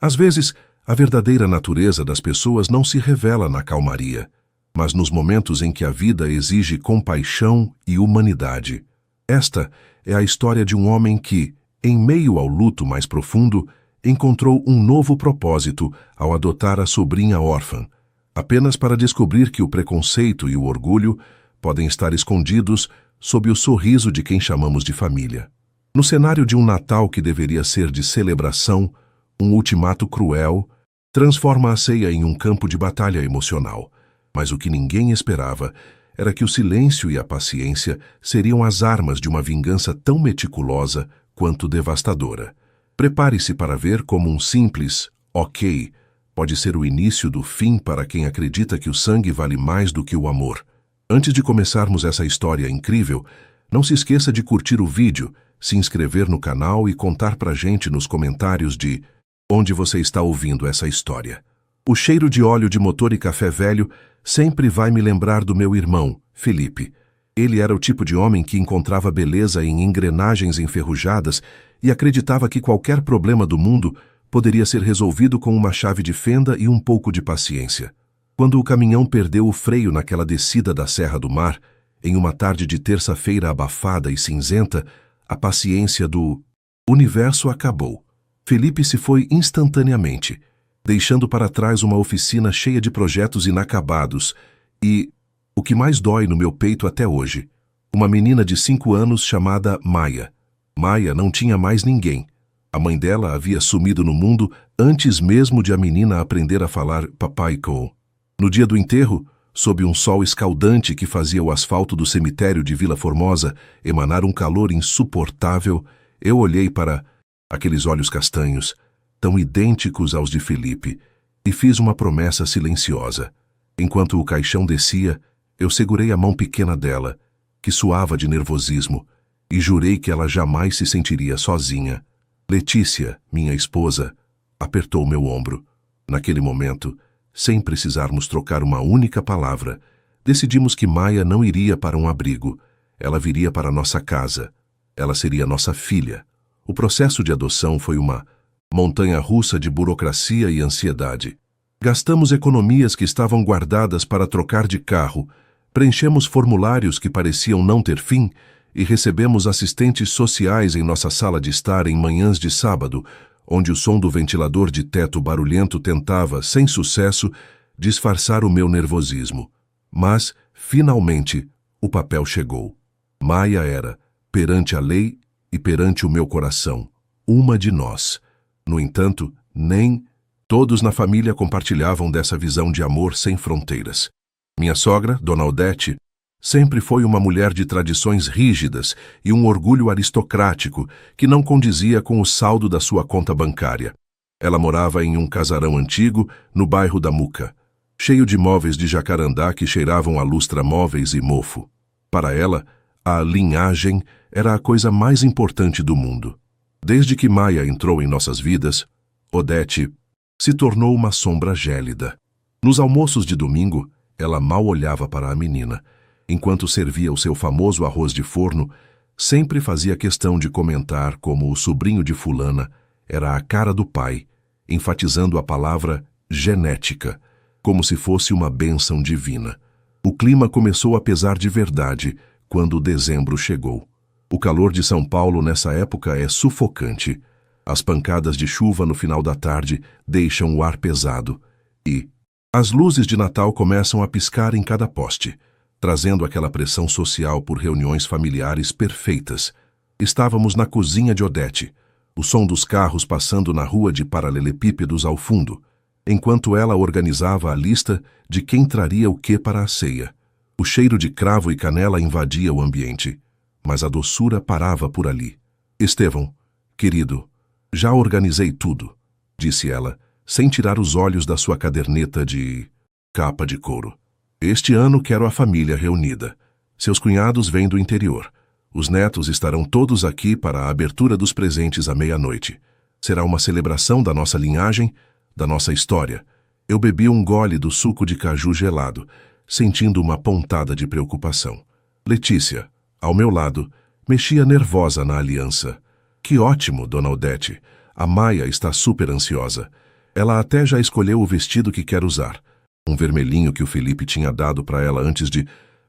Às vezes, a verdadeira natureza das pessoas não se revela na calmaria, mas nos momentos em que a vida exige compaixão e humanidade. Esta é a história de um homem que, em meio ao luto mais profundo, encontrou um novo propósito ao adotar a sobrinha órfã, apenas para descobrir que o preconceito e o orgulho podem estar escondidos sob o sorriso de quem chamamos de família. No cenário de um Natal que deveria ser de celebração, um ultimato cruel transforma a ceia em um campo de batalha emocional. Mas o que ninguém esperava era que o silêncio e a paciência seriam as armas de uma vingança tão meticulosa quanto devastadora. Prepare-se para ver como um simples "ok" pode ser o início do fim para quem acredita que o sangue vale mais do que o amor. Antes de começarmos essa história incrível, não se esqueça de curtir o vídeo, se inscrever no canal e contar pra gente nos comentários de onde você está ouvindo essa história. O cheiro de óleo de motor e café velho sempre vai me lembrar do meu irmão, Felipe. Ele era o tipo de homem que encontrava beleza em engrenagens enferrujadas e acreditava que qualquer problema do mundo poderia ser resolvido com uma chave de fenda e um pouco de paciência. Quando o caminhão perdeu o freio naquela descida da Serra do Mar, em uma tarde de terça-feira abafada e cinzenta, a paciência do universo acabou. Felipe se foi instantaneamente, deixando para trás uma oficina cheia de projetos inacabados e, o que mais dói no meu peito até hoje, uma menina de 5 anos chamada Maia. Maia não tinha mais ninguém. A mãe dela havia sumido no mundo antes mesmo de a menina aprender a falar papaico. No dia do enterro, sob um sol escaldante que fazia o asfalto do cemitério de Vila Formosa emanar um calor insuportável, eu olhei para aqueles olhos castanhos, tão idênticos aos de Felipe, e fiz uma promessa silenciosa. Enquanto o caixão descia, eu segurei a mão pequena dela, que suava de nervosismo, e jurei que ela jamais se sentiria sozinha. Letícia, minha esposa, apertou meu ombro. Naquele momento, sem precisarmos trocar uma única palavra, decidimos que Maia não iria para um abrigo. Ela viria para nossa casa. Ela seria nossa filha. O processo de adoção foi uma montanha-russa de burocracia e ansiedade. Gastamos economias que estavam guardadas para trocar de carro, preenchemos formulários que pareciam não ter fim e recebemos assistentes sociais em nossa sala de estar em manhãs de sábado, onde o som do ventilador de teto barulhento tentava, sem sucesso, disfarçar o meu nervosismo. Mas, finalmente, o papel chegou. Maia era, perante a lei e perante o meu coração, uma de nós. No entanto, nem todos na família compartilhavam dessa visão de amor sem fronteiras. Minha sogra, Dona Odete, sempre foi uma mulher de tradições rígidas e um orgulho aristocrático que não condizia com o saldo da sua conta bancária. Ela morava em um casarão antigo, no bairro da Muca, cheio de móveis de jacarandá que cheiravam a lustra-móveis e mofo. Para ela, a linhagem era a coisa mais importante do mundo. Desde que Maia entrou em nossas vidas, Odete se tornou uma sombra gélida. Nos almoços de domingo, ela mal olhava para a menina. Enquanto servia o seu famoso arroz de forno, sempre fazia questão de comentar como o sobrinho de fulana era a cara do pai, enfatizando a palavra genética, como se fosse uma bênção divina. O clima começou a pesar de verdade quando dezembro chegou. O calor de São Paulo nessa época é sufocante. As pancadas de chuva no final da tarde deixam o ar pesado e as luzes de Natal começam a piscar em cada poste, trazendo aquela pressão social por reuniões familiares perfeitas. Estávamos na cozinha de Odete, o som dos carros passando na rua de paralelepípedos ao fundo, enquanto ela organizava a lista de quem traria o que para a ceia. O cheiro de cravo e canela invadia o ambiente, mas a doçura parava por ali. Estevão, querido, já organizei tudo, disse ela, sem tirar os olhos da sua caderneta de capa de couro. Este ano quero a família reunida. Seus cunhados vêm do interior. Os netos estarão todos aqui para a abertura dos presentes à meia-noite. Será uma celebração da nossa linhagem, da nossa história. Eu bebi um gole do suco de caju gelado, sentindo uma pontada de preocupação. Letícia, ao meu lado, mexia nervosa na aliança. Que ótimo, Dona Odete. A Maia está super ansiosa. Ela até já escolheu o vestido que quer usar. Um vermelhinho que o Felipe tinha dado para ela antes de...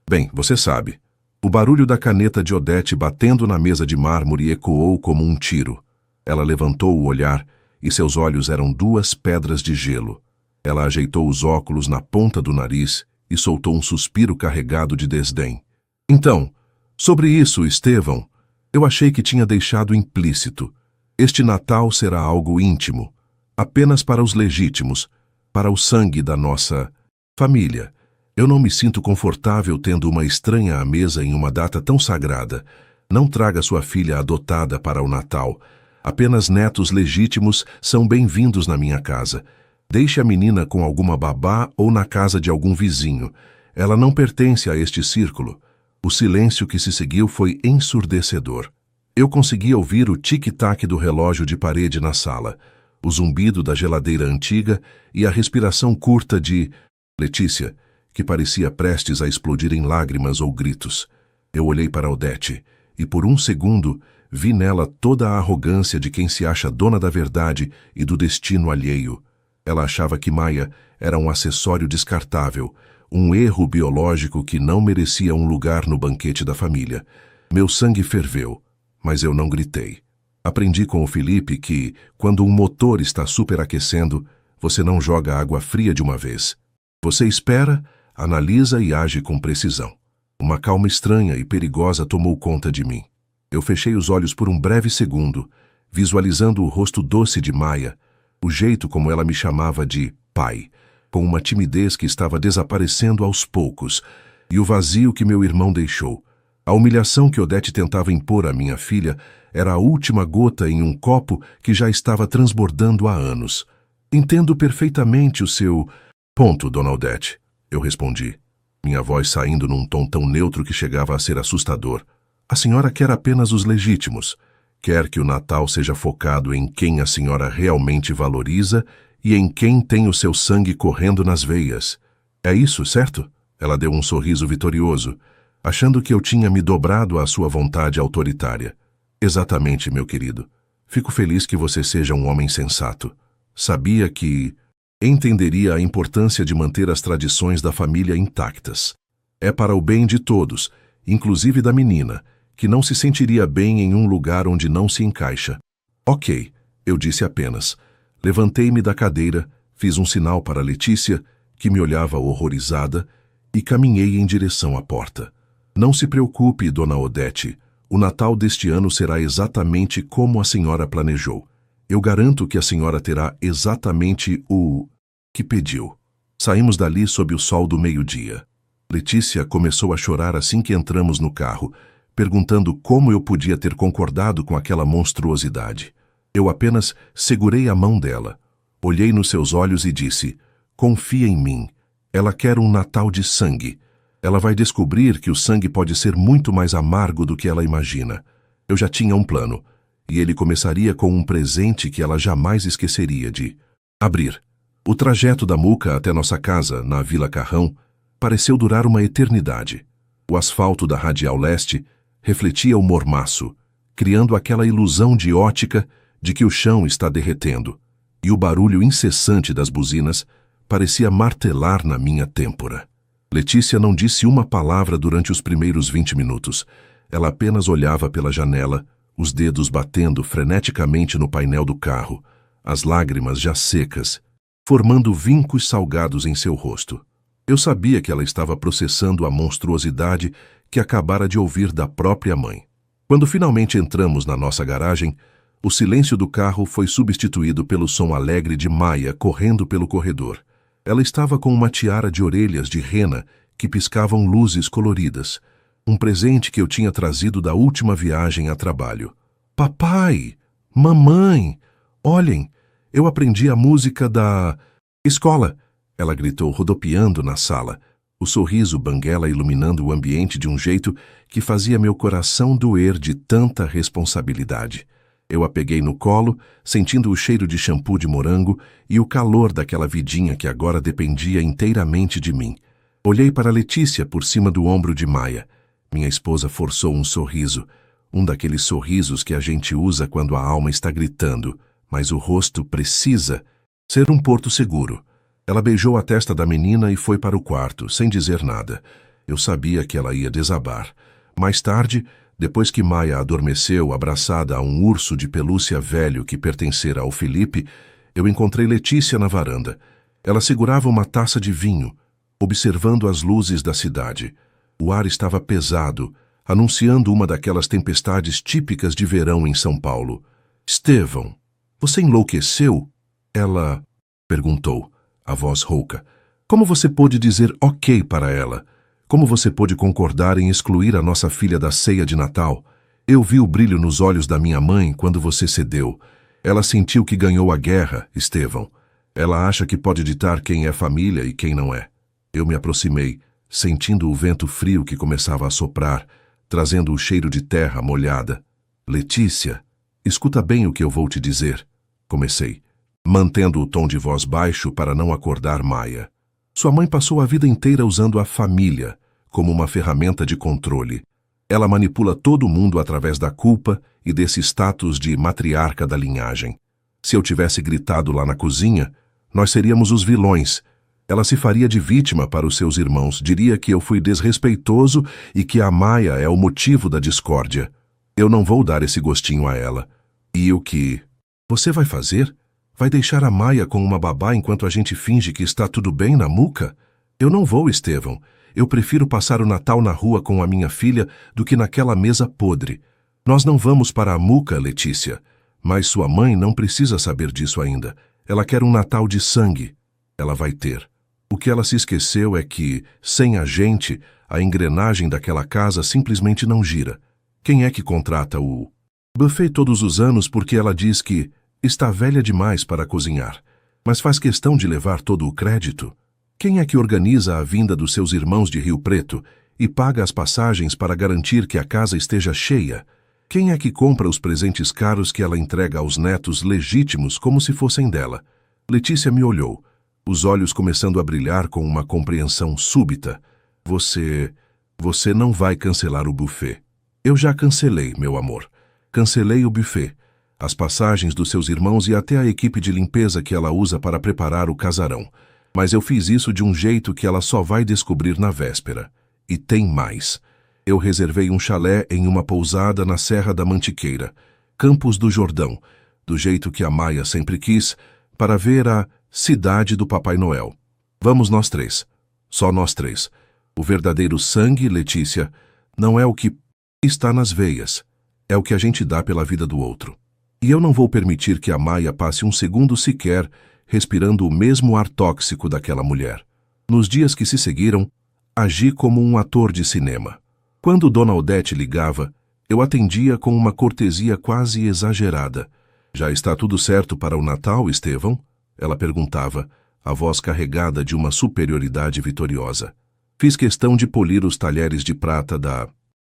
Bem, você sabe. O barulho da caneta de Odete batendo na mesa de mármore ecoou como um tiro. Ela levantou o olhar e seus olhos eram duas pedras de gelo. Ela ajeitou os óculos na ponta do nariz e soltou um suspiro carregado de desdém. Então, sobre isso, Estevão, eu achei que tinha deixado implícito. Este Natal será algo íntimo, apenas para os legítimos, para o sangue da nossa família. Eu não me sinto confortável tendo uma estranha à mesa em uma data tão sagrada. Não traga sua filha adotada para o Natal. Apenas netos legítimos são bem-vindos na minha casa. Deixe a menina com alguma babá ou na casa de algum vizinho. Ela não pertence a este círculo. O silêncio que se seguiu foi ensurdecedor. Eu conseguia ouvir o tic-tac do relógio de parede na sala, o zumbido da geladeira antiga e a respiração curta de Letícia, que parecia prestes a explodir em lágrimas ou gritos. Eu olhei para Odete e, por um segundo, vi nela toda a arrogância de quem se acha dona da verdade e do destino alheio. Ela achava que Maia era um acessório descartável, um erro biológico que não merecia um lugar no banquete da família. Meu sangue ferveu, mas eu não gritei. Aprendi com o Felipe que, quando um motor está superaquecendo, você não joga água fria de uma vez. Você espera, analisa e age com precisão. Uma calma estranha e perigosa tomou conta de mim. Eu fechei os olhos por um breve segundo, visualizando o rosto doce de Maia, o jeito como ela me chamava de pai, com uma timidez que estava desaparecendo aos poucos, e o vazio que meu irmão deixou. A humilhação que Odete tentava impor à minha filha era a última gota em um copo que já estava transbordando há anos. Entendo perfeitamente o seu ponto, dona Odete, eu respondi, minha voz saindo num tom tão neutro que chegava a ser assustador. A senhora quer apenas os legítimos. Quer que o Natal seja focado em quem a senhora realmente valoriza e em quem tem o seu sangue correndo nas veias. É isso, certo? Ela deu um sorriso vitorioso, achando que eu tinha me dobrado à sua vontade autoritária. Exatamente, meu querido. Fico feliz que você seja um homem sensato. Sabia que entenderia a importância de manter as tradições da família intactas. É para o bem de todos, inclusive da menina, que não se sentiria bem em um lugar onde não se encaixa. Ok, eu disse apenas. Levantei-me da cadeira, fiz um sinal para Letícia, que me olhava horrorizada, e caminhei em direção à porta. Não se preocupe, dona Odete. O Natal deste ano será exatamente como a senhora planejou. Eu garanto que a senhora terá exatamente o que pediu. Saímos dali sob o sol do meio-dia. Letícia começou a chorar assim que entramos no carro, perguntando como eu podia ter concordado com aquela monstruosidade. Eu apenas segurei a mão dela, olhei nos seus olhos e disse, confia em mim. Ela quer um Natal de sangue. Ela vai descobrir que o sangue pode ser muito mais amargo do que ela imagina. Eu já tinha um plano, e ele começaria com um presente que ela jamais esqueceria de abrir. O trajeto da Muca até nossa casa, na Vila Carrão, pareceu durar uma eternidade. O asfalto da Radial Leste refletia o mormaço, criando aquela ilusão de ótica de que o chão está derretendo, e o barulho incessante das buzinas parecia martelar na minha têmpora. Letícia não disse uma palavra durante os primeiros 20 minutos. Ela apenas olhava pela janela, os dedos batendo freneticamente no painel do carro, as lágrimas já secas, formando vincos salgados em seu rosto. Eu sabia que ela estava processando a monstruosidade que acabara de ouvir da própria mãe. Quando finalmente entramos na nossa garagem, o silêncio do carro foi substituído pelo som alegre de Maia correndo pelo corredor. Ela estava com uma tiara de orelhas de rena que piscavam luzes coloridas, um presente que eu tinha trazido da última viagem a trabalho. Papai! Mamãe! Olhem, eu aprendi a música da escola! Ela gritou rodopiando na sala, o sorriso banguela iluminando o ambiente de um jeito que fazia meu coração doer de tanta responsabilidade. Eu a peguei no colo, sentindo o cheiro de shampoo de morango e o calor daquela vidinha que agora dependia inteiramente de mim. Olhei para Letícia por cima do ombro de Maia. Minha esposa forçou um sorriso, um daqueles sorrisos que a gente usa quando a alma está gritando, mas o rosto precisa Ser um porto seguro. Ela beijou a testa da menina e foi para o quarto, sem dizer nada. Eu sabia que ela ia desabar. Mais tarde, depois que Maia adormeceu abraçada a um urso de pelúcia velho que pertencera ao Felipe, eu encontrei Letícia na varanda. Ela segurava uma taça de vinho, observando as luzes da cidade. O ar estava pesado, anunciando uma daquelas tempestades típicas de verão em São Paulo. "Estevão, você enlouqueceu?" Ela perguntou, a voz rouca. "Como você pôde dizer ok para ela? Como você pôde concordar em excluir a nossa filha da ceia de Natal? Eu vi o brilho nos olhos da minha mãe quando você cedeu. Ela sentiu que ganhou a guerra, Estevão. Ela acha que pode ditar quem é família e quem não é." Eu me aproximei, sentindo o vento frio que começava a soprar, trazendo o cheiro de terra molhada. "Letícia, escuta bem o que eu vou te dizer", comecei, mantendo o tom de voz baixo para não acordar Maia. "Sua mãe passou a vida inteira usando a família como uma ferramenta de controle. Ela manipula todo mundo através da culpa e desse status de matriarca da linhagem. Se eu tivesse gritado lá na cozinha, nós seríamos os vilões. Ela se faria de vítima para os seus irmãos, diria que eu fui desrespeitoso e que a Maia é o motivo da discórdia. Eu não vou dar esse gostinho a ela. E o que você vai fazer? Vai deixar a Maia com uma babá enquanto a gente finge que está tudo bem na muca? Eu não vou, Estevão. Eu prefiro passar o Natal na rua com a minha filha do que naquela mesa podre. Nós não vamos para a muca, Letícia. Mas sua mãe não precisa saber disso ainda. Ela quer um Natal de sangue. Ela vai ter. O que ela se esqueceu é que, sem a gente, a engrenagem daquela casa simplesmente não gira. Quem é que contrata o buffet todos os anos porque ela diz que está velha demais para cozinhar, mas faz questão de levar todo o crédito? Quem é que organiza a vinda dos seus irmãos de Rio Preto e paga as passagens para garantir que a casa esteja cheia? Quem é que compra os presentes caros que ela entrega aos netos legítimos como se fossem dela? Letícia me olhou, os olhos começando a brilhar com uma compreensão súbita. Você não vai cancelar o buffet. Eu já cancelei, meu amor. Cancelei o buffet, as passagens dos seus irmãos e até a equipe de limpeza que ela usa para preparar o casarão. Mas eu fiz isso de um jeito que ela só vai descobrir na véspera. E tem mais. Eu reservei um chalé em uma pousada na Serra da Mantiqueira, Campos do Jordão, do jeito que a Maia sempre quis, para ver a cidade do Papai Noel. Vamos nós três. Só nós três. O verdadeiro sangue, Letícia, não é o que está nas veias. É o que a gente dá pela vida do outro. E eu não vou permitir que a Maia passe um segundo sequer respirando o mesmo ar tóxico daquela mulher. Nos dias que se seguiram, agi como um ator de cinema. Quando Dona Odete ligava, eu atendia com uma cortesia quase exagerada. "Já está tudo certo para o Natal, Estevão?" Ela perguntava, a voz carregada de uma superioridade vitoriosa. Fiz questão de polir os talheres de prata da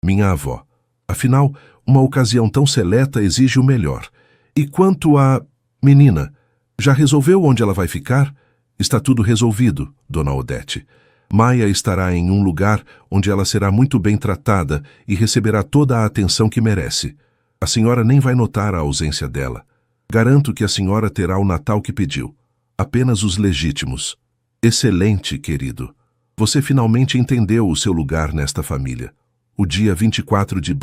minha avó. Afinal, uma ocasião tão seleta exige o melhor. "E quanto à menina, já resolveu onde ela vai ficar?" "Está tudo resolvido, Dona Odete. Maia estará em um lugar onde ela será muito bem tratada e receberá toda a atenção que merece. A senhora nem vai notar a ausência dela. Garanto que a senhora terá o Natal que pediu. Apenas os legítimos." "Excelente, querido. Você finalmente entendeu o seu lugar nesta família." O dia 24 de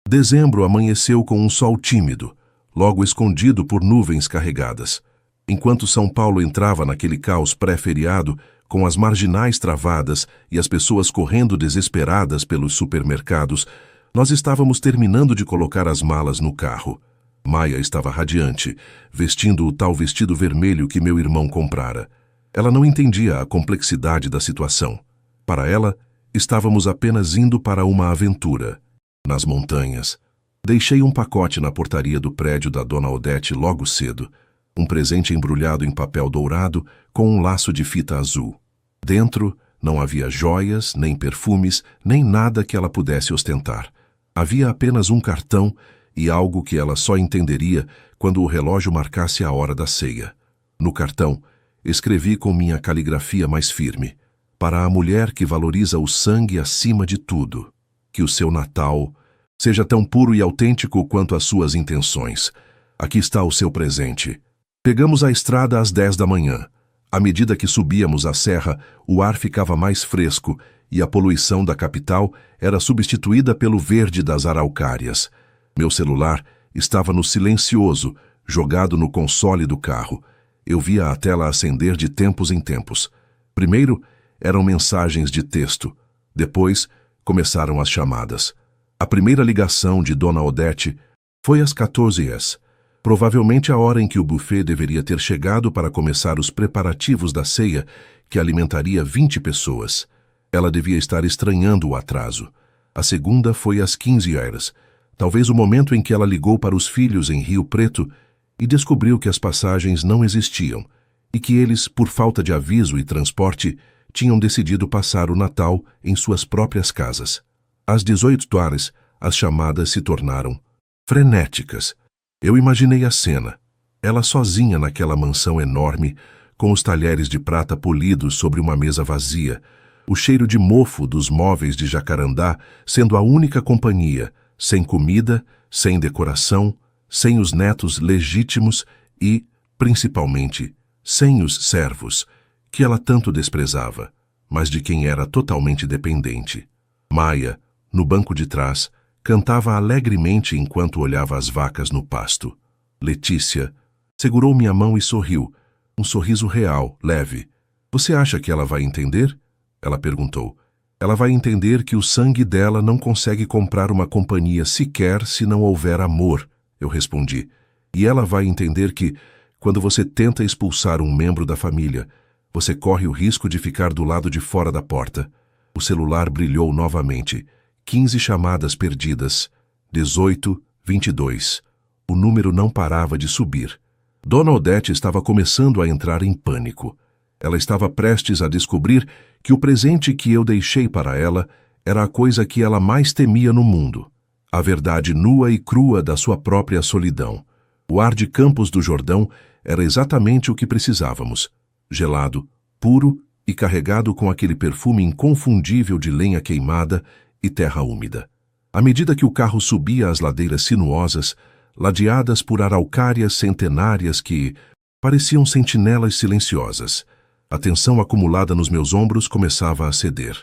dezembro amanheceu com um sol tímido, logo escondido por nuvens carregadas. Enquanto São Paulo entrava naquele caos pré-feriado, com as marginais travadas e as pessoas correndo desesperadas pelos supermercados, nós estávamos terminando de colocar as malas no carro. Maia estava radiante, vestindo o tal vestido vermelho que meu irmão comprara. Ela não entendia a complexidade da situação. Para ela, estávamos apenas indo para uma aventura. Nas montanhas. Deixei um pacote na portaria do prédio da Dona Odete logo cedo. Um presente embrulhado em papel dourado com um laço de fita azul. Dentro não havia joias, nem perfumes, nem nada que ela pudesse ostentar. Havia apenas um cartão e algo que ela só entenderia quando o relógio marcasse a hora da ceia. No cartão, escrevi com minha caligrafia mais firme: "Para a mulher que valoriza o sangue acima de tudo, que o seu Natal seja tão puro e autêntico quanto as suas intenções. Aqui está o seu presente. Pegamos a estrada às 10 da manhã. À medida que subíamos a serra, o ar ficava mais fresco e a poluição da capital era substituída pelo verde das araucárias. Meu celular estava no silencioso, jogado no console do carro. Eu via a tela acender de tempos em tempos. Primeiro, eram mensagens de texto. Depois, começaram as chamadas. A primeira ligação de Dona Odete foi às 14h, provavelmente a hora em que o buffet deveria ter chegado para começar os preparativos da ceia, que alimentaria 20 pessoas. Ela devia estar estranhando o atraso. A segunda foi às 15h, talvez o momento em que ela ligou para os filhos em Rio Preto e descobriu que as passagens não existiam e que eles, por falta de aviso e transporte, tinham decidido passar o Natal em suas próprias casas. Às 18h, as chamadas se tornaram frenéticas. Eu imaginei a cena. Ela sozinha naquela mansão enorme, com os talheres de prata polidos sobre uma mesa vazia, o cheiro de mofo dos móveis de jacarandá sendo a única companhia, sem comida, sem decoração, sem os netos legítimos e, principalmente, sem os servos, que ela tanto desprezava, mas de quem era totalmente dependente. Maia, no banco de trás, cantava alegremente enquanto olhava as vacas no pasto. Letícia segurou minha mão e sorriu, um sorriso real, leve. "Você acha que ela vai entender?" Ela perguntou. "Ela vai entender que o sangue dela não consegue comprar uma companhia sequer se não houver amor", eu respondi. "E ela vai entender que, quando você tenta expulsar um membro da família, você corre o risco de ficar do lado de fora da porta." O celular brilhou novamente. 15 chamadas perdidas. 18, 22. O número não parava de subir. Dona Odete estava começando a entrar em pânico. Ela estava prestes a descobrir que o presente que eu deixei para ela era a coisa que ela mais temia no mundo. A verdade nua e crua da sua própria solidão. O ar de Campos do Jordão era exatamente o que precisávamos. Gelado, puro e carregado com aquele perfume inconfundível de lenha queimada e terra úmida. À medida que o carro subia as ladeiras sinuosas, ladeadas por araucárias centenárias que pareciam sentinelas silenciosas, a tensão acumulada nos meus ombros começava a ceder.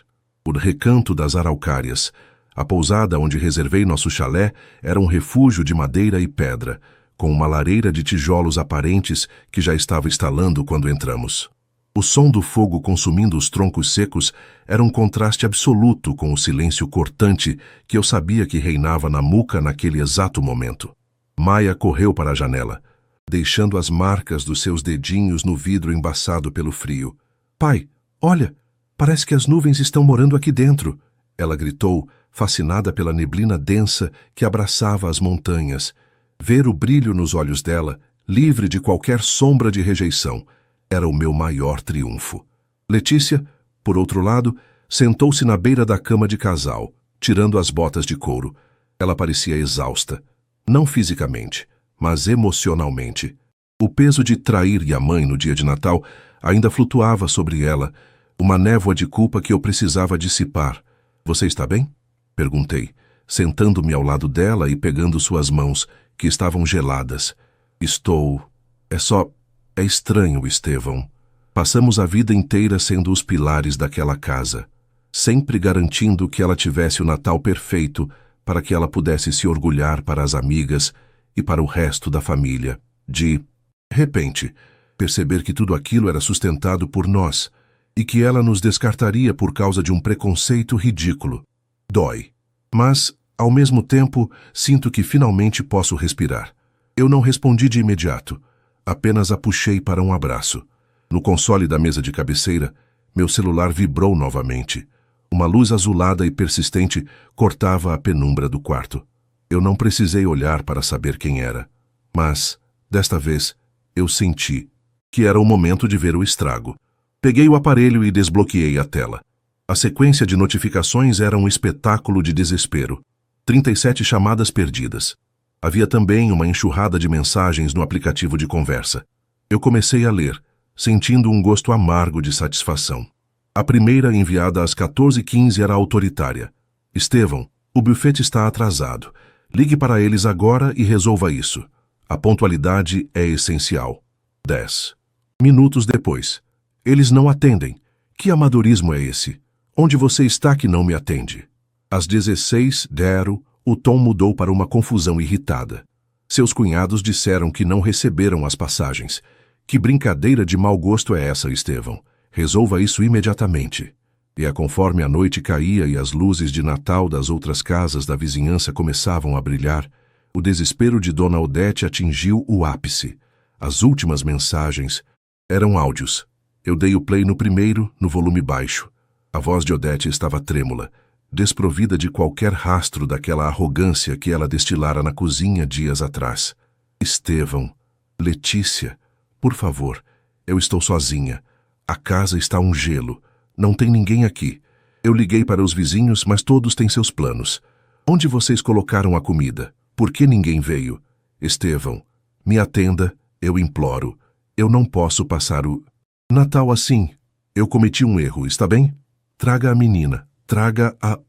Por recanto das araucárias, a pousada onde reservei nosso chalé era um refúgio de madeira e pedra, com uma lareira de tijolos aparentes que já estava estalando quando entramos. O som do fogo consumindo os troncos secos era um contraste absoluto com o silêncio cortante que eu sabia que reinava na muca naquele exato momento. Maia correu para a janela, deixando as marcas dos seus dedinhos no vidro embaçado pelo frio. "Pai, olha, parece que as nuvens estão morando aqui dentro", ela gritou, fascinada pela neblina densa que abraçava as montanhas. Ver o brilho nos olhos dela, livre de qualquer sombra de rejeição, era o meu maior triunfo. Letícia, por outro lado, sentou-se na beira da cama de casal, tirando as botas de couro. Ela parecia exausta, não fisicamente, mas emocionalmente. O peso de trair a mãe no dia de Natal ainda flutuava sobre ela, uma névoa de culpa que eu precisava dissipar. "Você está bem?" perguntei, sentando-me ao lado dela e pegando suas mãos, que estavam geladas. "Estou... É estranho, Estevão. Passamos a vida inteira sendo os pilares daquela casa, sempre garantindo que ela tivesse o Natal perfeito para que ela pudesse se orgulhar para as amigas e para o resto da família. De repente, perceber que tudo aquilo era sustentado por nós e que ela nos descartaria por causa de um preconceito ridículo. Dói. Mas, ao mesmo tempo, sinto que finalmente posso respirar. Eu não respondi de imediato. Apenas a puxei para um abraço. No console da mesa de cabeceira, meu celular vibrou novamente. Uma luz azulada e persistente cortava a penumbra do quarto. Eu não precisei olhar para saber quem era. Mas, desta vez, eu senti que era o momento de ver o estrago. Peguei o aparelho e desbloqueei a tela. A sequência de notificações era um espetáculo de desespero. 37 chamadas perdidas. Havia também uma enxurrada de mensagens no aplicativo de conversa. Eu comecei a ler, sentindo um gosto amargo de satisfação. A primeira, enviada às 14h15, era autoritária. "Estevão, o buffet está atrasado. Ligue para eles agora e resolva isso. A pontualidade é essencial." 10 minutos depois. Eles não atendem. Que amadorismo é esse? Onde você está que não me atende? Às 16:00, o tom mudou para uma confusão irritada. Seus cunhados disseram que não receberam as passagens. Que brincadeira de mau gosto é essa, Estevão? Resolva isso imediatamente. E conforme a noite caía e as luzes de Natal das outras casas da vizinhança começavam a brilhar, o desespero de Dona Odete atingiu o ápice. As últimas mensagens eram áudios. Eu dei o play no primeiro, no volume baixo. A voz de Odete estava trêmula, desprovida de qualquer rastro daquela arrogância que ela destilara na cozinha dias atrás. Estevão, Letícia, por favor, eu estou sozinha. A casa está um gelo. Não tem ninguém aqui. Eu liguei para os vizinhos, mas todos têm seus planos. Onde vocês colocaram a comida? Por que ninguém veio? Estevão, me atenda, eu imploro. Eu não posso passar o Natal assim. Eu cometi um erro, está bem? Traga a menina, traga a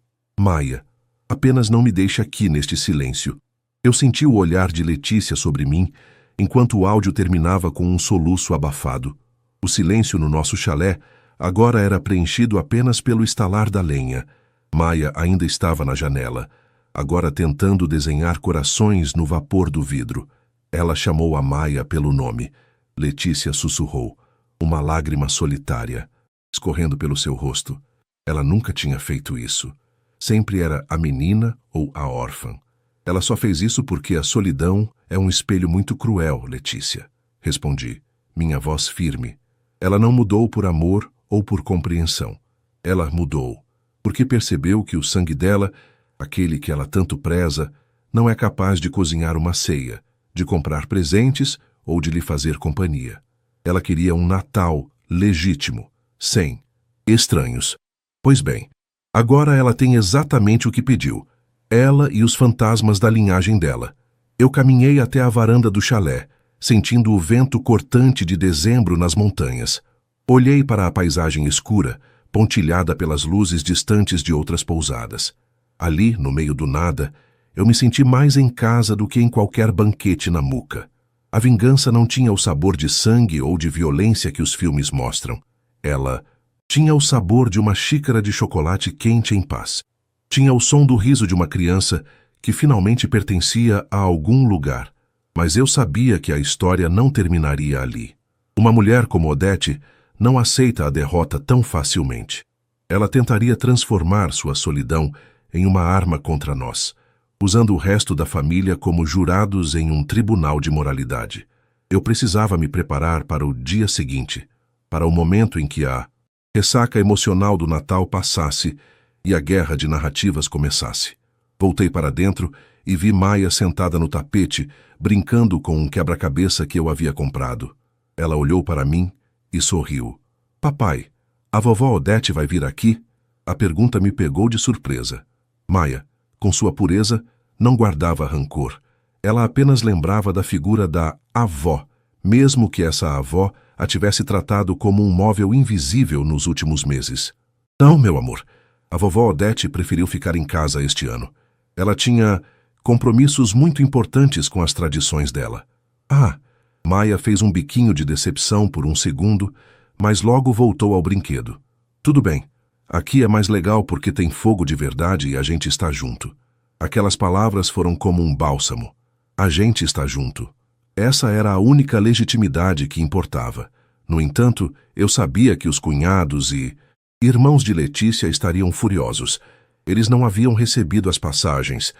Maia. Apenas não me deixe aqui neste silêncio. Eu senti o olhar de Letícia sobre mim, enquanto o áudio terminava com um soluço abafado. O silêncio no nosso chalé agora era preenchido apenas pelo estalar da lenha. Maia ainda estava na janela, agora tentando desenhar corações no vapor do vidro. Ela chamou a Maia pelo nome. Letícia sussurrou, uma lágrima solitária, escorrendo pelo seu rosto. Ela nunca tinha feito isso. Sempre era a menina ou a órfã. Ela só fez isso porque a solidão é um espelho muito cruel, Letícia. Respondi, minha voz firme. Ela não mudou por amor ou por compreensão. Ela mudou porque percebeu que o sangue dela, aquele que ela tanto preza, não é capaz de cozinhar uma ceia, de comprar presentes ou de lhe fazer companhia. Ela queria um Natal legítimo, sem estranhos. Pois bem, agora ela tem exatamente o que pediu. Ela e os fantasmas da linhagem dela. Eu caminhei até a varanda do chalé, sentindo o vento cortante de dezembro nas montanhas. Olhei para a paisagem escura, pontilhada pelas luzes distantes de outras pousadas. Ali, no meio do nada, eu me senti mais em casa do que em qualquer banquete na Muca. A vingança não tinha o sabor de sangue ou de violência que os filmes mostram. Ela tinha o sabor de uma xícara de chocolate quente em paz. Tinha o som do riso de uma criança que finalmente pertencia a algum lugar. Mas eu sabia que a história não terminaria ali. Uma mulher como Odete não aceita a derrota tão facilmente. Ela tentaria transformar sua solidão em uma arma contra nós, usando o resto da família como jurados em um tribunal de moralidade. Eu precisava me preparar para o dia seguinte, para o momento em que a ressaca emocional do Natal passasse e a guerra de narrativas começasse. Voltei para dentro e vi Maia sentada no tapete, brincando com um quebra-cabeça que eu havia comprado. Ela olhou para mim e sorriu. Papai, a vovó Odete vai vir aqui? A pergunta me pegou de surpresa. Maia, com sua pureza, não guardava rancor. Ela apenas lembrava da figura da avó, mesmo que essa avó a tivesse tratado como um móvel invisível nos últimos meses. Não, meu amor. A vovó Odete preferiu ficar em casa este ano. Ela tinha compromissos muito importantes com as tradições dela. Ah, Maia fez um biquinho de decepção por um segundo, mas logo voltou ao brinquedo. Tudo bem. Aqui é mais legal porque tem fogo de verdade e a gente está junto. Aquelas palavras foram como um bálsamo. A gente está junto. Essa era a única legitimidade que importava. No entanto, eu sabia que os cunhados e irmãos de Letícia estariam furiosos. Eles não haviam recebido as passagens,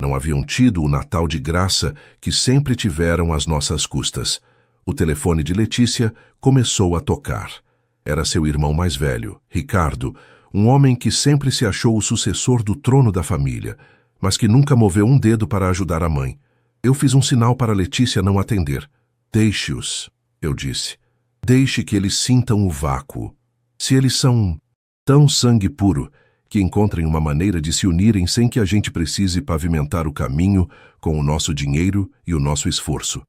não haviam tido o Natal de graça que sempre tiveram às nossas custas. O telefone de Letícia começou a tocar. Era seu irmão mais velho, Ricardo, um homem que sempre se achou o sucessor do trono da família, mas que nunca moveu um dedo para ajudar a mãe. Eu fiz um sinal para Letícia não atender. Deixe-os, eu disse. Deixe que eles sintam o vácuo. Se eles são tão sangue puro, que encontrem uma maneira de se unirem sem que a gente precise pavimentar o caminho com o nosso dinheiro e o nosso esforço.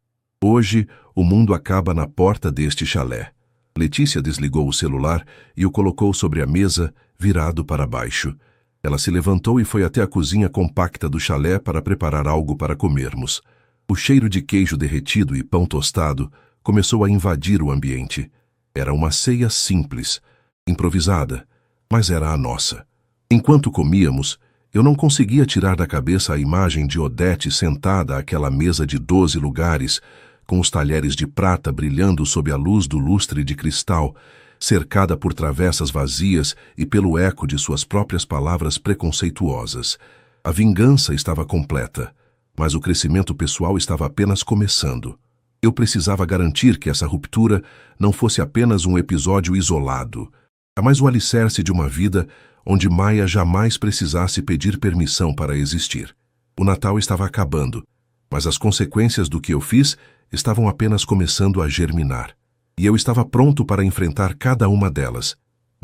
Hoje, o mundo acaba na porta deste chalé. Letícia desligou o celular e o colocou sobre a mesa, virado para baixo. Ela se levantou e foi até a cozinha compacta do chalé para preparar algo para comermos. O cheiro de queijo derretido e pão tostado começou a invadir o ambiente. Era uma ceia simples, improvisada, mas era a nossa. Enquanto comíamos, eu não conseguia tirar da cabeça a imagem de Odete sentada àquela mesa de 12 lugares, com os talheres de prata brilhando sob a luz do lustre de cristal, cercada por travessas vazias e pelo eco de suas próprias palavras preconceituosas. A vingança estava completa, mas o crescimento pessoal estava apenas começando. Eu precisava garantir que essa ruptura não fosse apenas um episódio isolado, mas o alicerce de uma vida onde Maia jamais precisasse pedir permissão para existir. O Natal estava acabando, mas as consequências do que eu fiz estavam apenas começando a germinar. E eu estava pronto para enfrentar cada uma delas,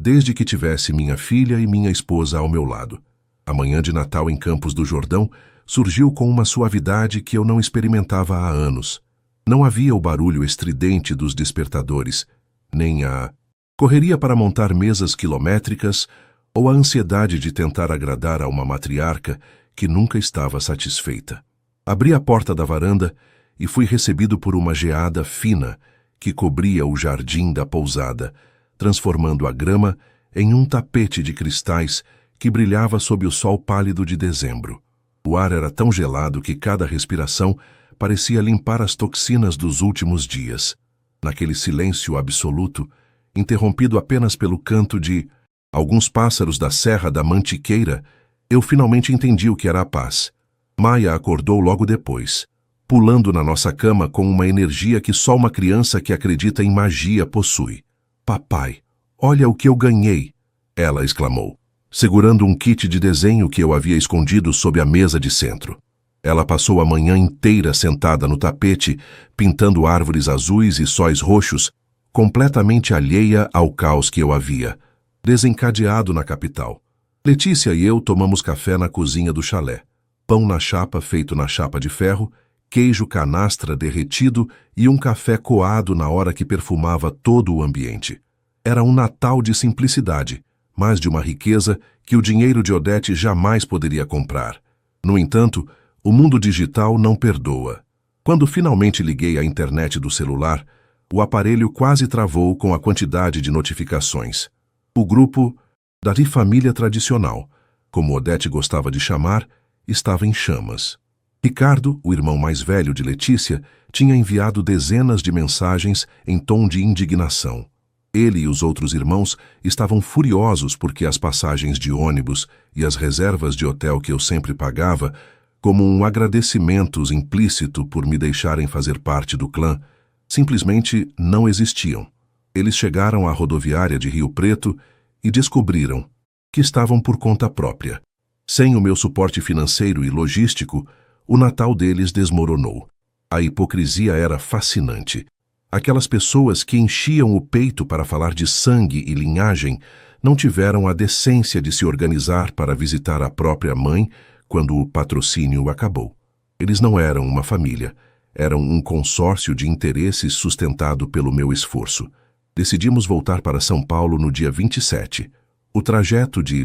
desde que tivesse minha filha e minha esposa ao meu lado. A manhã de Natal em Campos do Jordão surgiu com uma suavidade que eu não experimentava há anos. Não havia o barulho estridente dos despertadores, nem a correria para montar mesas quilométricas ou a ansiedade de tentar agradar a uma matriarca que nunca estava satisfeita. Abri a porta da varanda e fui recebido por uma geada fina que cobria o jardim da pousada, transformando a grama em um tapete de cristais que brilhava sob o sol pálido de dezembro. O ar era tão gelado que cada respiração parecia limpar as toxinas dos últimos dias. Naquele silêncio absoluto, interrompido apenas pelo canto de alguns pássaros da Serra da Mantiqueira, eu finalmente entendi o que era a paz. Maia acordou logo depois, pulando na nossa cama com uma energia que só uma criança que acredita em magia possui. "Papai, olha o que eu ganhei!" ela exclamou, segurando um kit de desenho que eu havia escondido sob a mesa de centro. Ela passou a manhã inteira sentada no tapete, pintando árvores azuis e sóis roxos, completamente alheia ao caos que eu havia desencadeado na capital. Letícia e eu tomamos café na cozinha do chalé. Pão na chapa feito na chapa de ferro, queijo canastra derretido e um café coado na hora que perfumava todo o ambiente. Era um Natal de simplicidade, mas de uma riqueza que o dinheiro de Odete jamais poderia comprar. No entanto, o mundo digital não perdoa. Quando finalmente liguei a internet do celular, o aparelho quase travou com a quantidade de notificações. O grupo da família tradicional, como Odete gostava de chamar, estava em chamas. Ricardo, o irmão mais velho de Letícia, tinha enviado dezenas de mensagens em tom de indignação. Ele e os outros irmãos estavam furiosos porque as passagens de ônibus e as reservas de hotel que eu sempre pagava, como um agradecimento implícito por me deixarem fazer parte do clã, simplesmente não existiam. Eles chegaram à rodoviária de Rio Preto e descobriram que estavam por conta própria. Sem o meu suporte financeiro e logístico, o Natal deles desmoronou. A hipocrisia era fascinante. Aquelas pessoas que enchiam o peito para falar de sangue e linhagem não tiveram a decência de se organizar para visitar a própria mãe quando o patrocínio acabou. Eles não eram uma família, eram um consórcio de interesses sustentado pelo meu esforço. Decidimos voltar para São Paulo no dia 27. O trajeto de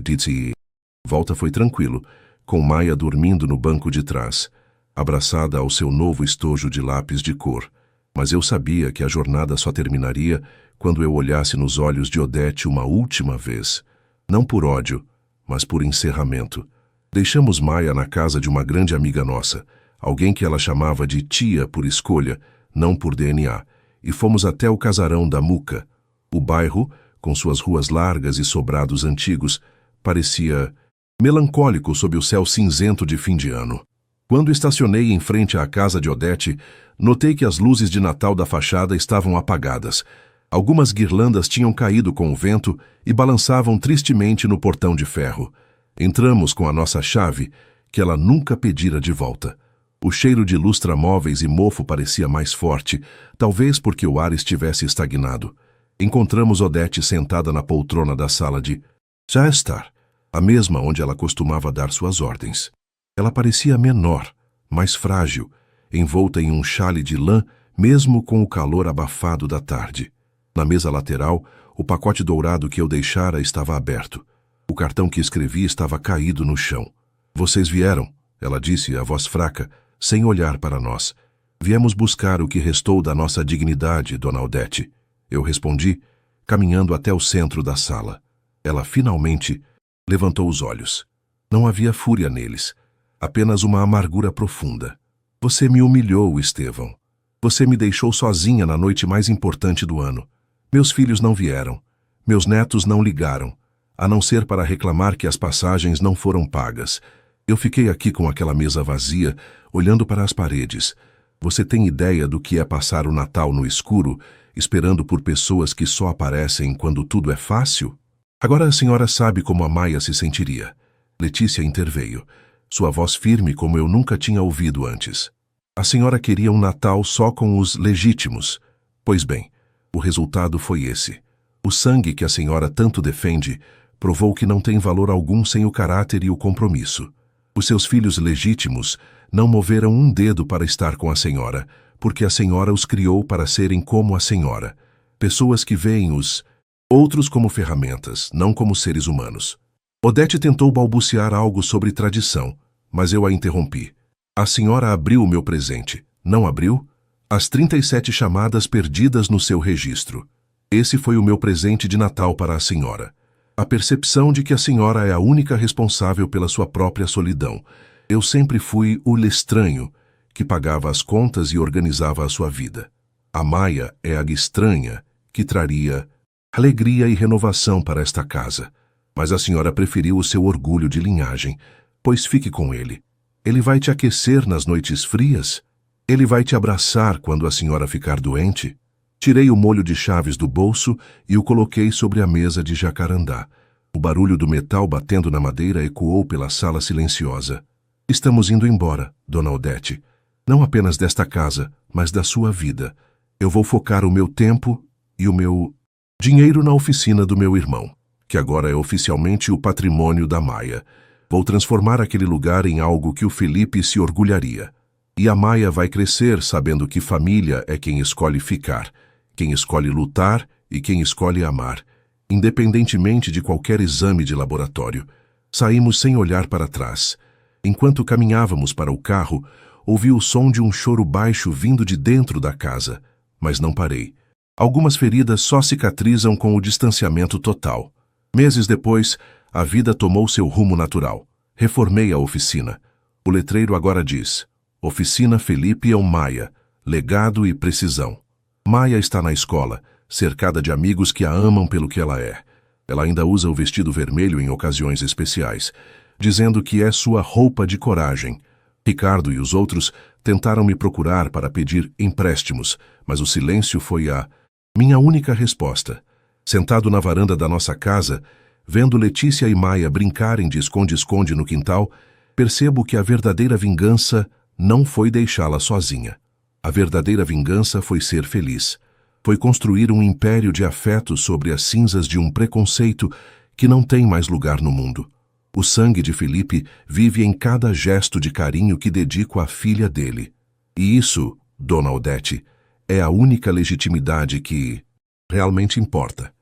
volta foi tranquilo, com Maia dormindo no banco de trás, abraçada ao seu novo estojo de lápis de cor. Mas eu sabia que a jornada só terminaria quando eu olhasse nos olhos de Odete uma última vez. Não por ódio, mas por encerramento. Deixamos Maia na casa de uma grande amiga nossa, alguém que ela chamava de tia por escolha, não por DNA, e fomos até o casarão da Muca. O bairro, com suas ruas largas e sobrados antigos, parecia melancólico sob o céu cinzento de fim de ano. Quando estacionei em frente à casa de Odete, notei que as luzes de Natal da fachada estavam apagadas. Algumas guirlandas tinham caído com o vento e balançavam tristemente no portão de ferro. Entramos com a nossa chave, que ela nunca pedira de volta. O cheiro de lustramóveis e mofo parecia mais forte, talvez porque o ar estivesse estagnado. Encontramos Odete sentada na poltrona da sala de estar, a mesma onde ela costumava dar suas ordens. Ela parecia menor, mais frágil, envolta em um xale de lã, mesmo com o calor abafado da tarde. Na mesa lateral, o pacote dourado que eu deixara estava aberto. O cartão que escrevi estava caído no chão. "Vocês vieram", ela disse, a voz fraca, sem olhar para nós. Viemos buscar o que restou da nossa dignidade, Dona Odete. Eu respondi, caminhando até o centro da sala. Ela finalmente levantou os olhos. Não havia fúria neles, apenas uma amargura profunda. Você me humilhou, Estevão. Você me deixou sozinha na noite mais importante do ano. Meus filhos não vieram. Meus netos não ligaram, a não ser para reclamar que as passagens não foram pagas. Eu fiquei aqui com aquela mesa vazia, olhando para as paredes. Você tem ideia do que é passar o Natal no escuro, esperando por pessoas que só aparecem quando tudo é fácil? Agora a senhora sabe como a Maia se sentiria. Letícia interveio, sua voz firme como eu nunca tinha ouvido antes. A senhora queria um Natal só com os legítimos. Pois bem, o resultado foi esse. O sangue que a senhora tanto defende provou que não tem valor algum sem o caráter e o compromisso. Os seus filhos legítimos não moveram um dedo para estar com a senhora, porque a senhora os criou para serem como a senhora. Pessoas que veem os outros como ferramentas, não como seres humanos. Odete tentou balbuciar algo sobre tradição, mas eu a interrompi. A senhora abriu o meu presente, não abriu? As 37 chamadas perdidas no seu registro. Esse foi o meu presente de Natal para a senhora. A percepção de que a senhora é a única responsável pela sua própria solidão. Eu sempre fui o estranho, que pagava as contas e organizava a sua vida. A Maia é a estranha, que traria alegria e renovação para esta casa. Mas a senhora preferiu o seu orgulho de linhagem, pois fique com ele. Ele vai te aquecer nas noites frias? Ele vai te abraçar quando a senhora ficar doente? Tirei o molho de chaves do bolso e o coloquei sobre a mesa de jacarandá. O barulho do metal batendo na madeira ecoou pela sala silenciosa. Estamos indo embora, Dona Odete. Não apenas desta casa, mas da sua vida. Eu vou focar o meu tempo e o meu dinheiro na oficina do meu irmão, que agora é oficialmente o patrimônio da Maia. Vou transformar aquele lugar em algo que o Felipe se orgulharia. E a Maia vai crescer sabendo que família é quem escolhe ficar, quem escolhe lutar e quem escolhe amar, independentemente de qualquer exame de laboratório. Saímos sem olhar para trás. Enquanto caminhávamos para o carro, ouvi o som de um choro baixo vindo de dentro da casa, mas não parei. Algumas feridas só cicatrizam com o distanciamento total. Meses depois, a vida tomou seu rumo natural. Reformei a oficina. O letreiro agora diz: Oficina Felipe Maia, legado e precisão. Maia está na escola, cercada de amigos que a amam pelo que ela é. Ela ainda usa o vestido vermelho em ocasiões especiais, dizendo que é sua roupa de coragem. Ricardo e os outros tentaram me procurar para pedir empréstimos, mas o silêncio foi a minha única resposta. Sentado na varanda da nossa casa, vendo Letícia e Maia brincarem de esconde-esconde no quintal, percebo que a verdadeira vingança não foi deixá-la sozinha. A verdadeira vingança foi ser feliz. Foi construir um império de afeto sobre as cinzas de um preconceito que não tem mais lugar no mundo. O sangue de Felipe vive em cada gesto de carinho que dedico à filha dele. E isso, Dona Odete, é a única legitimidade que realmente importa.